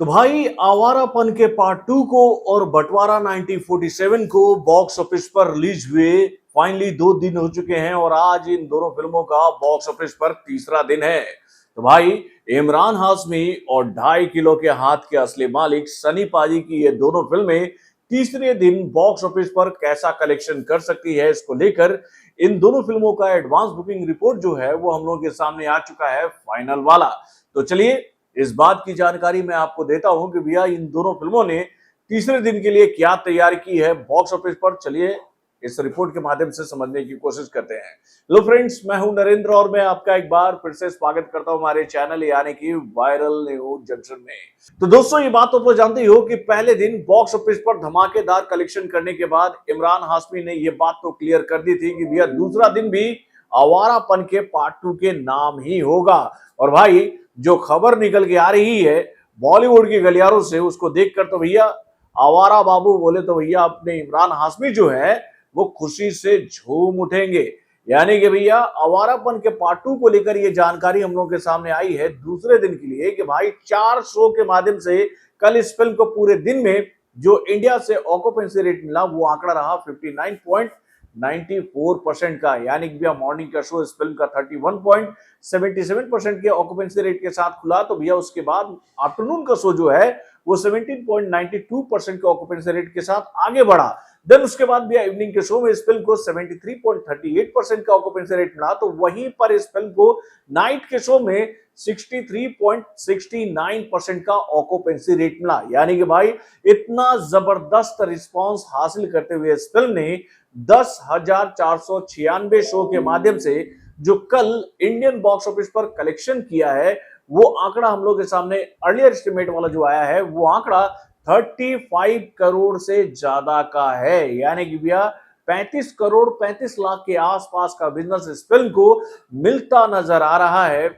तो भाई आवारापन के पार्ट 2 को और बंटवारा 1947 को बॉक्स ऑफिस पर रिलीज हुए फाइनली 2 दिन हो चुके हैं और आज इन दोनों फिल्मों का बॉक्स ऑफिस पर तीसरा दिन है। तो भाई इमरान हाशमी और 2.5 किलो के हाथ के असली मालिक सनी पाजी की ये दोनों फिल्में तीसरे दिन बॉक्स ऑफिस पर कैसा कलेक्शन कर सकती है, इसको लेकर इन दोनों फिल्मों का एडवांस बुकिंग रिपोर्ट जो है वो हम लोगों के सामने आ चुका है, फाइनल वाला। तो चलिए इस बात की जानकारी मैं आपको देता हूं कि भैया इन दोनों फिल्मों ने तीसरे दिन के लिए क्या तैयारी की है बॉक्स ऑफिस पर। चलिए इस रिपोर्ट के माध्यम से समझने की कोशिश करते हैं। हेलो फ्रेंड्स, मैं हूं नरेंद्र और मैं आपका एक बार फिर से स्वागत करता हूं हमारे चैनल यानी कि वायरल न्यूज जंक्शन में। तो दोस्तों ये बात तो जानते ही हो कि पहले दिन बॉक्स ऑफिस पर धमाकेदार कलेक्शन करने के बाद इमरान हाशमी ने यह बात तो क्लियर कर दी थी कि भैया दूसरा दिन भी आवारापन के पार्ट 2 के नाम ही होगा। और भाई जो खबर निकल के आ रही है बॉलीवुड के गलियारों से, उसको देखकर तो भैया आवारा बाबू बोले तो भैया अपने इमरान हाशमी जो है वो खुशी से झूम उठेंगे। यानी कि भैया आवारापन के पार्ट 2 को लेकर ये जानकारी हम लोगों के सामने आई है दूसरे दिन के लिए कि भाई 4 शो के माध्यम से कल इस फिल्म को पूरे दिन में जो इंडिया से ऑक्यूपेंसी रेट मिला वो आंकड़ा रहा 59.94% का। यानी कि भैया मॉर्निंग का शो इस फिल्म का 31.77% के ऑक्यूपेंसी रेट के साथ खुला, तो भैया उसके बाद आफ्टरनून का शो जो है वो 17.92% के ऑक्यूपेंसी रेट के साथ आगे बढ़ा। देन उसके बाद भैया इवनिंग के शो में इस फिल्म को 73.38% का ऑक्यूपेंसी रेट मिला, तो वहीं पर इस फिल्म को नाइट के शो में 63.69% का ऑक्यूपेंसी रेट मिला। यानी कि भाई इतना जबरदस्त रिस्पांस हासिल करते हुए इस फिल्म ने 10,496 शो के माध्यम से जो कल इंडियन बॉक्स ऑफिस पर कलेक्शन किया है वो आंकड़ा हम लोग के सामने अर्लियर एस्टिमेट वाला जो आया है वो आंकड़ा 35 करोड़ से ज्यादा का है। यानी कि भैया 35 करोड़ 35 लाख के आसपास का बिजनेस इस फिल्म को मिलता नजर आ रहा है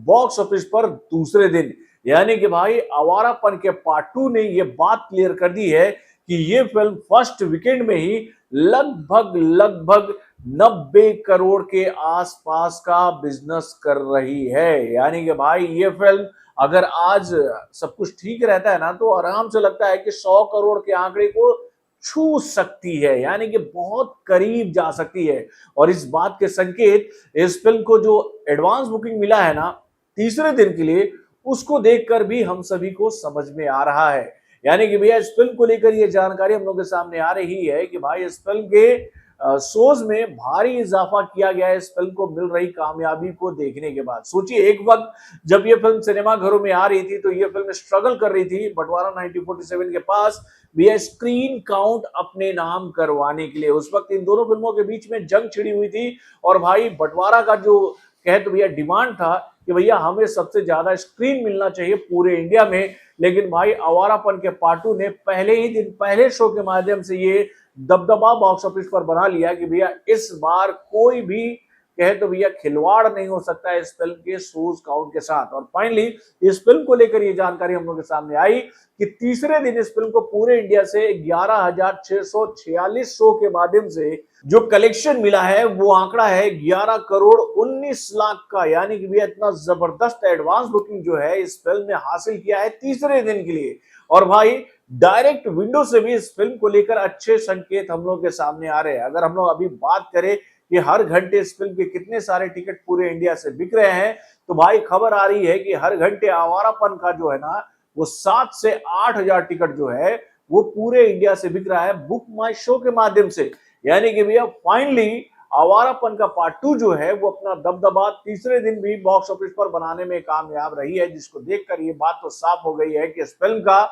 बॉक्स ऑफिस पर दूसरे दिन। यानी कि भाई आवारापन के पार्ट 2 ने यह बात क्लियर कर दी है कि ये फिल्म फर्स्ट वीकेंड में ही लगभग 90 करोड़ के आसपास का बिजनेस कर रही है। यानी कि भाई ये फिल्म अगर आज सब कुछ ठीक रहता है ना तो आराम से लगता है कि 100 करोड़ के आंकड़े को छू सकती है, यानी कि बहुत करीब जा सकती है। और इस बात के संकेत इस फिल्म को जो एडवांस बुकिंग मिला है ना तीसरे दिन के लिए, उसको देखकर भी हम सभी को समझ में आ रहा है। यानी कि भैया इस फिल्म को लेकर ये जानकारी हम लोग के सामने आ रही है कि भाई इस फिल्म के शोज में भारी इजाफा किया गया है इस फिल्म को मिल रही कामयाबी को देखने के बाद। सोचिए एक वक्त जब ये फिल्म सिनेमा घरों में आ रही थी तो ये फिल्म स्ट्रगल कर रही थी बंटवारा 1947 के पास भैया स्क्रीन काउंट अपने नाम करवाने के लिए। उस वक्त इन दोनों फिल्मों के बीच में जंग छिड़ी हुई थी और भाई बंटवारा का जो कहे तो भैया डिमांड था कि भैया हमें सबसे ज्यादा स्क्रीन मिलना चाहिए पूरे इंडिया में। लेकिन भाई आवारापन के पार्ट 2 ने पहले ही दिन पहले शो के माध्यम से ये दबदबा बॉक्स ऑफिस पर बना लिया कि भैया इस बार कोई भी कहे तो भैया खिलवाड़ नहीं हो सकता है इस फिल्म के शोज काउंट के साथ। और फाइनली इस फिल्म को लेकर ये जानकारी हम लोग के सामने आई कि तीसरे दिन इस फिल्म को पूरे इंडिया से 11,646 शो के माध्यम से जो कलेक्शन मिला है वो आंकड़ा है 11 करोड़ 19 लाख का। यानी कि भैया इतना जबरदस्त एडवांस बुकिंग जो है इस फिल्म ने हासिल किया है तीसरे दिन के लिए। और भाई डायरेक्ट विंडो से भी इस फिल्म को लेकर अच्छे संकेत हम लोग के सामने आ रहे हैं। अगर हम लोग अभी बात करें कि हर घंटे इस फिल्म के कितने सारे टिकट पूरे इंडिया से बिक रहे हैं, तो भाई खबर आ रही है कि हर घंटे आवारापन का जो है ना वो 7 से 8 हजार टिकट जो है वो पूरे इंडिया से बिक रहा है बुक माई शो के माध्यम से। यानी कि भैया फाइनली आवारापन का पार्ट 2 जो है वो अपना दबदबा तीसरे दिन भी बॉक्स ऑफिस पर बनाने में कामयाब रही है, जिसको देखकर ये बात तो साफ हो गई है कि इस फिल्म का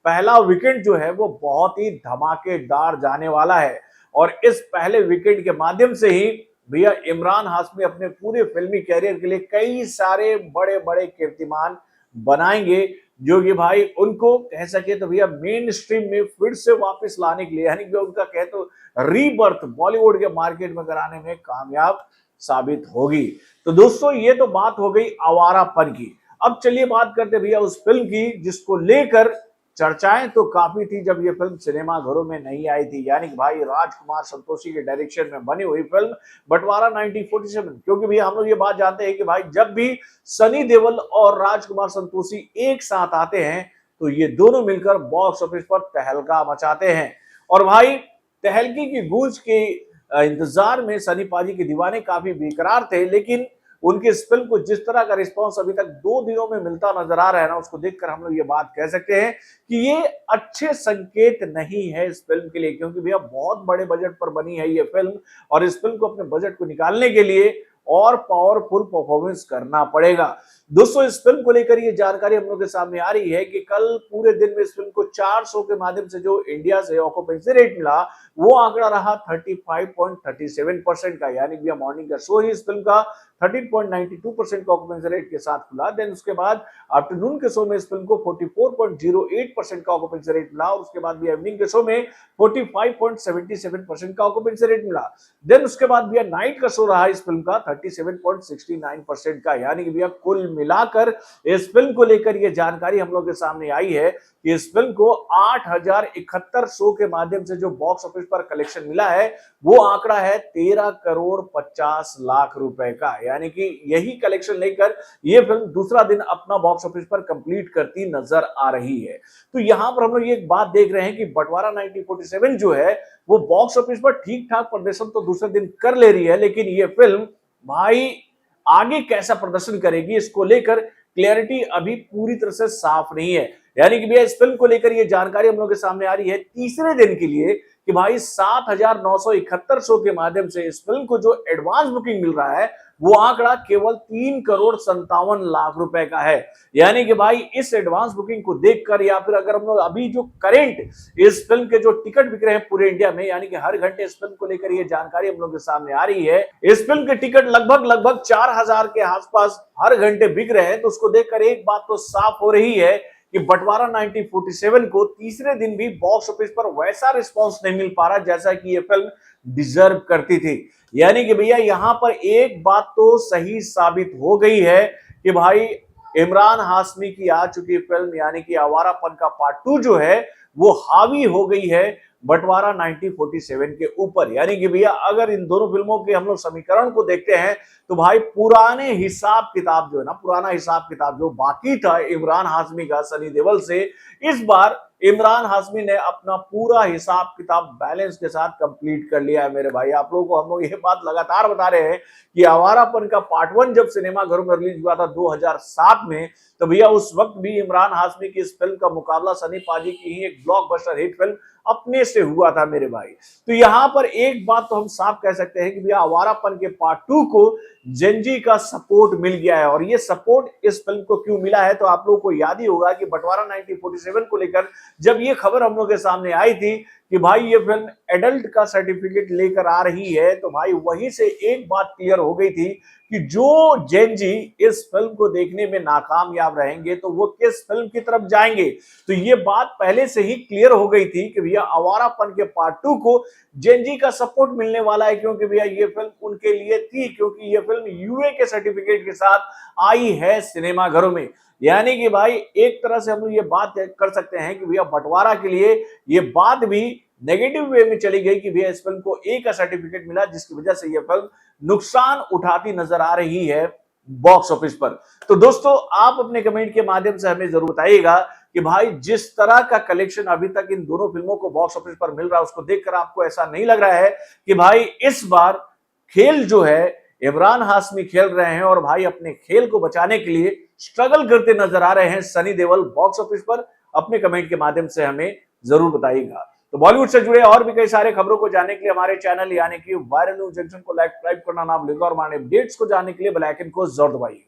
पहला वीकेंड जो है वो बहुत ही धमाकेदार जाने वाला है। और इस पहले वीकेंड के माध्यम से ही भैया इमरान हाशमी अपने पूरे फिल्मी कैरियर के लिए कई सारे बड़े बड़े कीर्तिमान बनाएंगे जो कि भाई उनको कह सके तो भैया मेन स्ट्रीम में फिर से वापस लाने के लिए, यानी कि उनका कहे तो रीबर्थ बॉलीवुड के मार्केट में कराने में कामयाब साबित होगी। तो दोस्तों ये तो बात हो गई आवारापन की। अब चलिए बात करते भैया उस फिल्म की जिसको लेकर चर्चाएं तो काफी थी जब ये फिल्म सिनेमा घरों में नहीं आई थी, यानी कि भाई राजकुमार संतोषी के डायरेक्शन में बनी हुई फिल्म बंटवारा 1947। क्योंकि भैया हम लोग ये बात जानते हैं कि भाई जब भी सनी देओल और राजकुमार संतोषी एक साथ आते हैं तो ये दोनों मिलकर बॉक्स ऑफिस पर तहलका मचाते हैं। और भाई तहलकी की गूंज के इंतजार में सनी पाजी के दीवाने काफी बेकरार थे, लेकिन उनकी इस फिल्म को जिस तरह का रिस्पांस अभी तक 2 दिनों में मिलता नजर आ रहा है ना, उसको देखकर हम लोग ये बात कह सकते हैं कि ये अच्छे संकेत नहीं है इस फिल्म के लिए, क्योंकि भैया बहुत बड़े बजट पर बनी है ये फिल्म और इस फिल्म को अपने बजट को निकालने के लिए और पावरफुल परफॉर्मेंस करना पड़ेगा। दोस्तों इस फिल्म को लेकर ये जानकारी हम लोग के सामने आ रही है कि कल पूरे दिन में इस फिल्म को 4 शो के माध्यम से जो इंडिया से ऑक्यूपेंसी रेट मिला वो आंकड़ा रहा 35.37% का, यानी कि मॉर्निंग का शो ही इस फिल्म का 13.92% का ऑक्यूपेंसी रेट के साथ खुला। देन उसके बाद आफ्टरनून के शो में इस फिल्म को 44.08% का ऑक्यूपेंसी रेट मिला और उसके बाद भी इवनिंग के शो में 45.77% का ऑक्यूपेंसी रेट मिला। देन उसके बाद भैया नाइट का शो रहा इस फिल्म का 37.69% का, यानी कि भैया कुल मिलाकर इस फिल्म को लेकर यह जानकारी हम लोग के सामने आई है कि इस फिल्म को 8071 शो के माध्यम से जो बॉक्स ऑफिस पर कलेक्शन मिला है वो आंकड़ा है 13 करोड़ 50 लाख रुपए का, यानी कि यही कलेक्शन लेकर यह फिल्म दूसरा दिन अपना बॉक्स ऑफिस पर कंप्लीट करती नजर आ रही है। तो यहां पर हम लोग ये एक बात देख रहे हैं कि बंटवारा 1947 जो है वो बॉक्स ऑफिस पर ठीक ठाक प्रदर्शन तो दूसरे दिन कर ले रही है, लेकिन ये फिल्म भाई आगे कैसा प्रदर्शन करेगी इसको लेकर क्लैरिटी अभी पूरी तरह से साफ नहीं है। यानी कि भैया इस फिल्म को लेकर ये जानकारी हम लोग के सामने आ रही है तीसरे दिन के लिए कि भाई 7971 शो के माध्यम से इस फिल्म को जो एडवांस बुकिंग मिल रहा है वो आंकड़ा केवल 3 करोड़ 57 लाख रुपए का है। यानी कि भाई इस एडवांस बुकिंग को देखकर या फिर अगर हम लोग अभी जो करंट इस फिल्म के जो टिकट बिक रहे हैं पूरे इंडिया में, यानी कि हर घंटे इस फिल्म को लेकर ये जानकारी हम लोग के सामने आ रही है, इस फिल्म के टिकट लगभग 4000 के आसपास हर घंटे बिक रहे हैं, तो उसको देखकर एक बात तो साफ हो रही है कि बंटवारा 1947 को तीसरे दिन भी बॉक्स ऑफिस पर वैसा रिस्पांस नहीं मिल पा रहा जैसा कि ये फिल्म डिजर्व करती थी। यानी कि भैया यहां पर एक बात तो सही साबित हो गई है कि भाई इमरान हाशमी की आ चुकी फिल्म यानी कि आवारापन का पार्ट 2 जो है वो हावी हो गई है बंटवारा 1947 के ऊपर। यानी कि भैया अगर इन दोनों फिल्मों के हम लोग समीकरण को देखते हैं तो भाई पुराने हिसाब किताब जो है ना, पुराना हिसाब किताब जो बाकी था इमरान हाशमी का सनी देओल से, इस बार इमरान हाशमी ने अपना पूरा हिसाब किताब बैलेंस के साथ कंप्लीट कर लिया है मेरे भाई। आप लोगों को हम लोग ये बात लगातार बता रहे हैं कि आवारापन का पार्ट 1 जब सिनेमा घरों में रिलीज हुआ था 2007 में, तो भैया उस वक्त भी इमरान हाशमी की इस फिल्म का मुकाबला सनी पाजी की ही एक ब्लॉकबस्टर हिट फिल्म अपने से हुआ था मेरे भाई। तो यहां पर एक बात तो हम साफ कह सकते हैं कि भैया आवारापन के पार्ट 2 को जेनजी का सपोर्ट मिल गया है। और ये सपोर्ट इस फिल्म को क्यों मिला है तो आप लोगों को याद ही होगा कि बंटवारा 1947 को लेकर जब ये खबर हम लोग के सामने आई थी कि भाई ये फिल्म एडल्ट का सर्टिफिकेट लेकर आ रही है, तो भाई वहीं से एक बात क्लियर हो गई थी कि जो जेनजी इस फिल्म को देखने में नाकामयाब रहेंगे तो वो किस फिल्म की तरफ जाएंगे। तो ये बात पहले से ही क्लियर हो गई थी कि भैया आवारापन के पार्ट 2 को जेनजी का सपोर्ट मिलने वाला है, क्योंकि भैया ये फिल्म उनके लिए थी, क्योंकि ये फिल्म यूए के सर्टिफिकेट के साथ आई है सिनेमा घरों में। यानी कि भाई एक तरह से हम लोग ये बात कर सकते हैं कि भैया बंटवारा के लिए ये बात भी नेगेटिव वे में चली गई कि भैया इस फिल्म को ए का सर्टिफिकेट मिला, जिसकी वजह से ये फिल्म नुकसान उठाती नजर आ रही है बॉक्स ऑफिस पर। तो दोस्तों आप अपने कमेंट के माध्यम से हमें जरूर बताइएगा कि भाई जिस तरह का कलेक्शन अभी तक इन दोनों फिल्मों को बॉक्स ऑफिस पर मिल रहा है उसको देखकर आपको ऐसा नहीं लग रहा है कि भाई इस बार खेल जो है इमरान हाशमी खेल रहे हैं और भाई अपने खेल को बचाने के लिए स्ट्रगल करते नजर आ रहे हैं सनी देओल बॉक्स ऑफिस पर? अपने कमेंट के माध्यम से हमें जरूर बताइएगा। तो बॉलीवुड से जुड़े और भी कई सारे खबरों को जानने के लिए हमारे चैनल यानी कि वायरल न्यूज जंक्शन को लाइक करना ना भूलिएगा और हमारे अपडेट्स को जानने के लिए बेल आइकन को जरूर दबाइएगा।